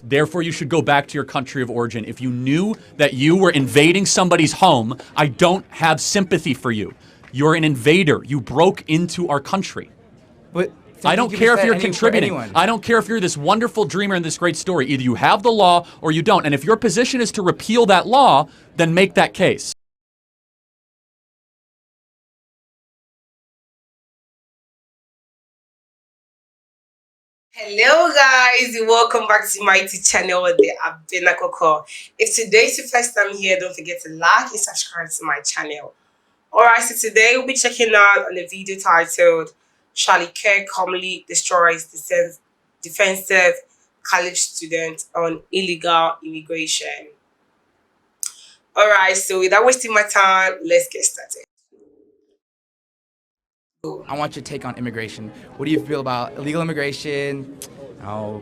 Therefore, you should go back to your country of origin. If you knew that you were invading somebody's home, I don't have sympathy for you. You're an invader. You broke into our country. But I don't care if you're contributing. I don't care if you're this wonderful dreamer in this great story. Either you have the law or you don't. And if your position is to repeal that law, then make that case. Hello guys, welcome back to my YouTube channel, the Abenakoko. If today is your first time here, don't forget to like and subscribe to my channel. Alright, so today we'll be checking out on a video titled Kirk calmly destroys defensive college student on illegal immigration. Alright, so without wasting my time, let's get started. I want your take on immigration. What do you feel about illegal immigration,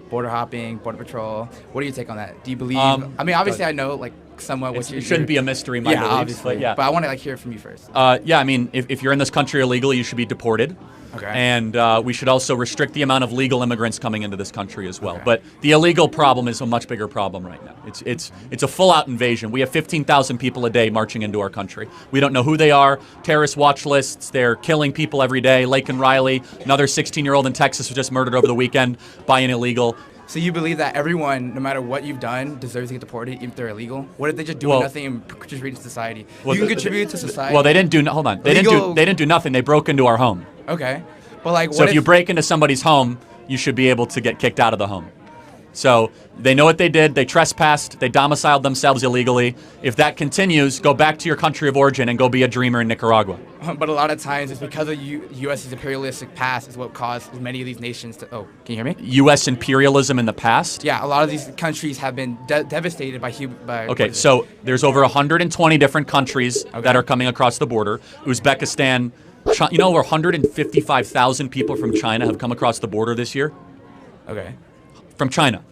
border hopping, border patrol? What do you take on that? Do you believe? I mean, obviously, I know like somewhat what you. It shouldn't be a mystery, my beliefs, obviously. but I want to hear from you first. Yeah, I mean, if you're in this country illegally, you should be deported. Okay. And we should also restrict the amount of legal immigrants coming into this country as well. Okay. But the illegal problem is a much bigger problem right now. It's a full-out invasion. We have 15,000 people a day marching into our country. We don't know who they are. Terrorist watch lists. They're killing people every day. Lake and Riley, another 16-year-old in Texas was just murdered over the weekend by an illegal. So you believe that everyone, no matter what you've done, deserves to get deported even if they're illegal? What if they just do nothing and contribute to society? You can contribute to society. Well, they didn't do. Hold on. They didn't do nothing. They broke into our home. Okay. But like, so if you break into somebody's home, you should be able to get kicked out of the home. So they know what they did. They trespassed. They domiciled themselves illegally. If that continues, go back to your country of origin and go be a dreamer in Nicaragua. But a lot of times it's because of U.S.'s imperialistic past is what caused many of these nations to... Oh, can you hear me? U.S. imperialism in the past? Yeah, a lot of these countries have been devastated by... Okay, so there's over 120 different countries that are coming across the border. Uzbekistan... You know, over 155,000 people from China have come across the border this year? Okay. From China.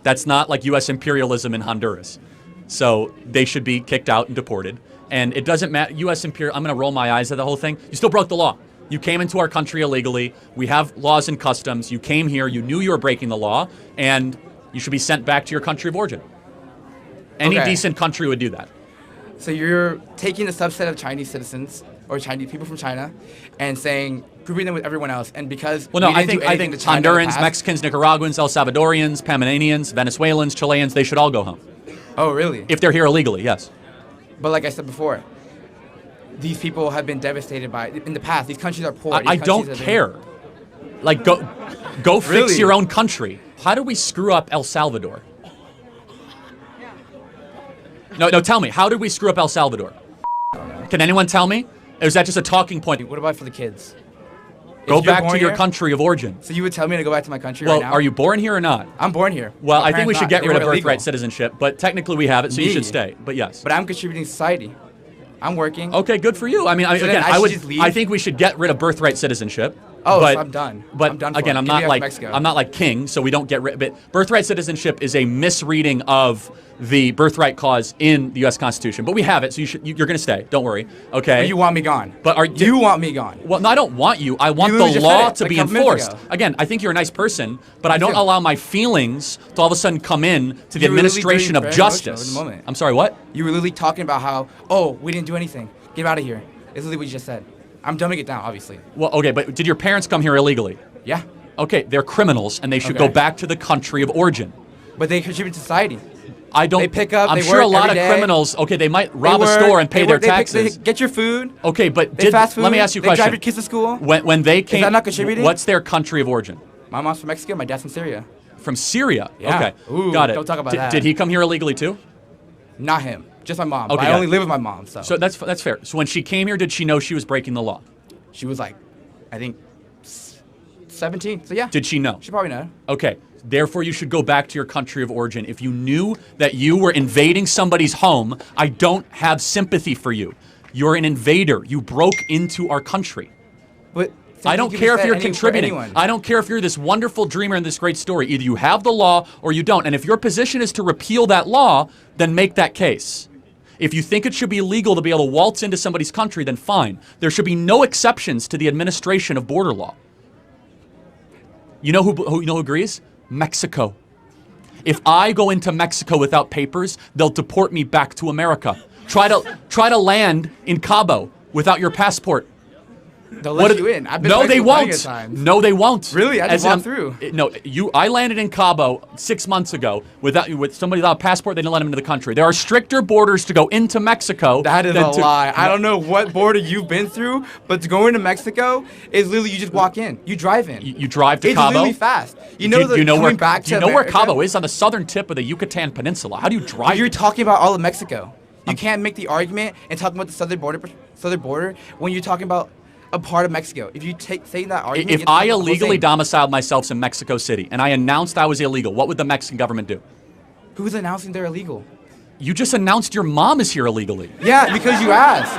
That's not like U.S. imperialism in Honduras. So they should be kicked out and deported. And it doesn't matter. U.S. imperial. I'm going to roll my eyes at the whole thing. You still broke the law. You came into our country illegally. We have laws and customs. You came here. You knew you were breaking the law. And you should be sent back to your country of origin. Any decent country would do that. So you're taking a subset of Chinese citizens or Chinese people from China and saying, grouping them with everyone else, and because I think Hondurans, Mexicans, Nicaraguans, El Salvadorians, Panamanians, Venezuelans, Chileans, they should all go home. Oh, really? If they're here illegally, yes. But like I said before, these people have been devastated by in the past. These countries are poor. I don't care. Like go fix your own country. How do we screw up El Salvador? No, tell me. How did we screw up El Salvador? Can anyone tell me? Or is that just a talking point? What about for the kids? Go back to your country of origin. So you would tell me to go back to my country right now? Well, are you born here or not? I'm born here. Well, I think we should get rid of birthright citizenship, but technically we have it, so you should stay. But yes. But I'm contributing to society. I'm working. Okay, good for you. I mean, so again, I think we should get rid of birthright citizenship. Oh, so I'm done. But I'm done again, I'm not like king, so we don't get rid. But birthright citizenship is a misreading of the birthright clause in the U.S. Constitution. But we have it, so you're going to stay. Don't worry. Okay. But you want me gone. But you want me gone? Well, no, I don't want you. I want the law to be enforced. Again, I think you're a nice person, but I don't allow my feelings to all of a sudden come in to the administration of justice. I'm sorry, what? You were literally talking about how, we didn't do anything. Get out of here. It's literally what you just said. I'm dumbing it down, obviously. Well, okay, but did your parents come here illegally? Yeah. Okay, they're criminals, and they should go back to the country of origin. But they contribute to society. I don't. They pick up. I'm sure a lot of criminals. Okay, they might rob a store and pay their taxes. They get your food. Okay, but fast food. Let me ask you a question. They drive your kids to school. When they came, is that not contributing? What's their country of origin? My mom's from Mexico. My dad's from Syria. From Syria. Yeah. Okay. Ooh, got it. Don't talk about that. Did he come here illegally too? Not him. Just my mom. Okay, I only live with my mom. So that's fair. So when she came here, did she know she was breaking the law? She was like, I think, 17. So yeah. Did she know? She probably know. Okay. Therefore, you should go back to your country of origin. If you knew that you were invading somebody's home, I don't have sympathy for you. You're an invader. You broke into our country. But I don't care if you're contributing. I don't care if you're this wonderful dreamer in this great story. Either you have the law or you don't. And if your position is to repeal that law, then make that case. If you think it should be illegal to be able to waltz into somebody's country, then fine. There should be no exceptions to the administration of border law. You know who agrees? Mexico. If I go into Mexico without papers, they'll deport me back to America. Try to land in Cabo without your passport. They'll let you in. I've been No, they plenty of won't. times. No, they won't. Really? I just walked through. No, I landed in Cabo 6 months ago with somebody without a passport. They didn't let him into the country. There are stricter borders to go into Mexico. That is a lie. I don't know what border you've been through, but to go into Mexico is literally you just walk in. You drive in. You drive to it's Cabo. It's literally fast. You know where Cabo is on the southern tip of the Yucatan Peninsula? How do you drive? You're talking about all of Mexico. You can't make the argument and talk about the southern border when you're talking about a part of Mexico. If you say that argument, if I illegally domiciled myself in Mexico City and I announced I was illegal, what would the Mexican government do? Who's announcing they're illegal? You just announced your mom is here illegally. Yeah, because you asked.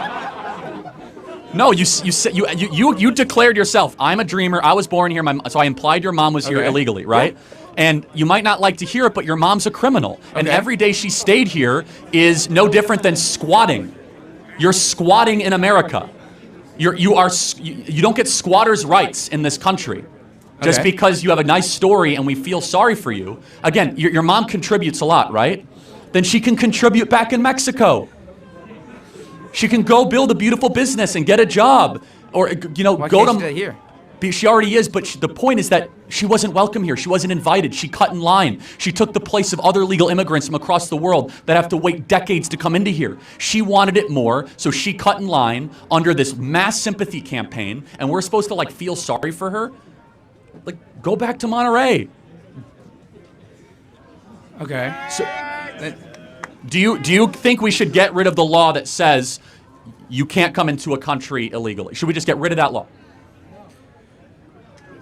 No, you declared yourself. I'm a dreamer. I was born here. So I implied your mom was here illegally, right? Yeah. And you might not like to hear it, but your mom's a criminal. And every day she stayed here is no different than squatting. You're squatting in America. You don't get squatters' rights in this country. Just because you have a nice story and we feel sorry for you. Again, your mom contributes a lot, right? Then she can contribute back in Mexico. She can go build a beautiful business and get a job, or Why go can't to. she do that here? She already is, but the point is that she wasn't welcome here. She wasn't invited. She cut in line. She took the place of other legal immigrants from across the world that have to wait decades to come into here. She wanted it more, so she cut in line under this mass sympathy campaign, and we're supposed to feel sorry for her? Go back to Monterey. Okay. So, do you think we should get rid of the law that says you can't come into a country illegally? Should we just get rid of that law?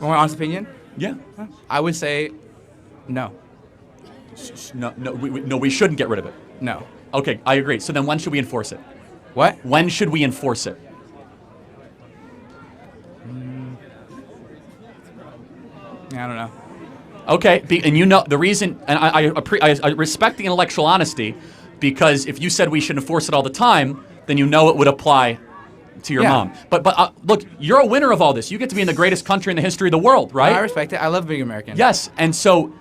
My honest opinion? Yeah. I would say no. No, we shouldn't get rid of it. No. Okay, I agree. So then when should we enforce it? What? When should we enforce it? I don't know. Okay, and the reason, and I respect the intellectual honesty, because if you said we should enforce it all the time, then it would apply to your mom. But look, you're a winner of all this. You get to be in the greatest country in the history of the world, right? I respect it. I love being American. Yes, and so,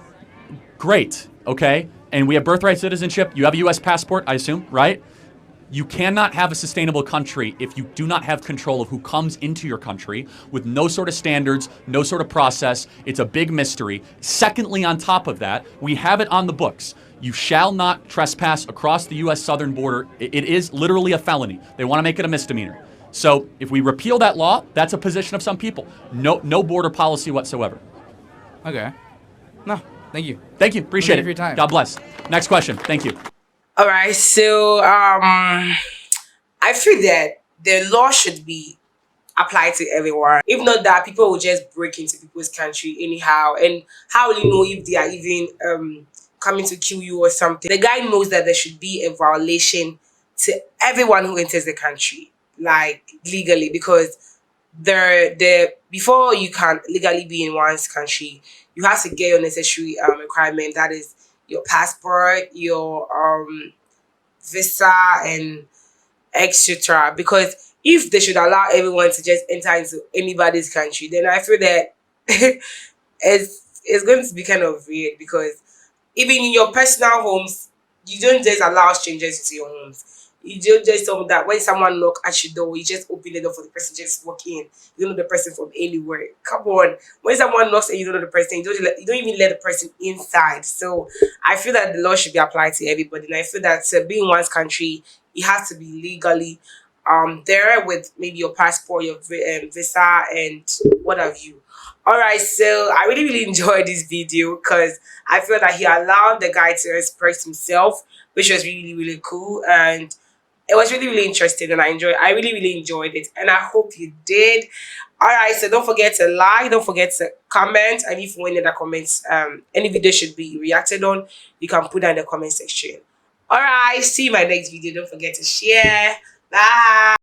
great, okay? And we have birthright citizenship. You have a U.S. passport, I assume, right? You cannot have a sustainable country if you do not have control of who comes into your country with no sort of standards, no sort of process. It's a big mystery. Secondly, on top of that, we have it on the books. You shall not trespass across the U.S. southern border. It is literally a felony. They want to make it a misdemeanor. So if we repeal that law, that's a position of some people. No border policy whatsoever. Okay. No, thank you. Thank you. Appreciate it. For your time. God bless. Next question. Thank you. All right, so I feel that the law should be applied to everyone. If not that, people will just break into people's country anyhow. And how will you know if they are even coming to kill you or something? The guy knows that there should be a violation to everyone who enters the country, legally, because before you can legally be in one's country, you have to get your necessary requirement. That is your passport, your visa, and etc. Because if they should allow everyone to just enter into anybody's country, then I feel that it's going to be kind of weird, because even in your personal homes, you don't just allow strangers into your homes. You don't just tell them that when someone knock at your door, you just open the door for the person to just walk in. You don't know the person from anywhere. Come on. When someone knocks and you don't know the person, you don't even let the person inside. So I feel that the law should be applied to everybody. And I feel that being one's country, it has to be legally there with maybe your passport, your visa, and what have you. All right, so I really enjoyed this video because I feel that he allowed the guy to express himself, which was really cool, and it was really interesting, and I really enjoyed it, and I hope you did. All right, so don't forget to like, don't forget to comment, and if you want any other comments, any video should be reacted on, you can put that in the comment section. All right, see you in my next video. Don't forget to share. Bye.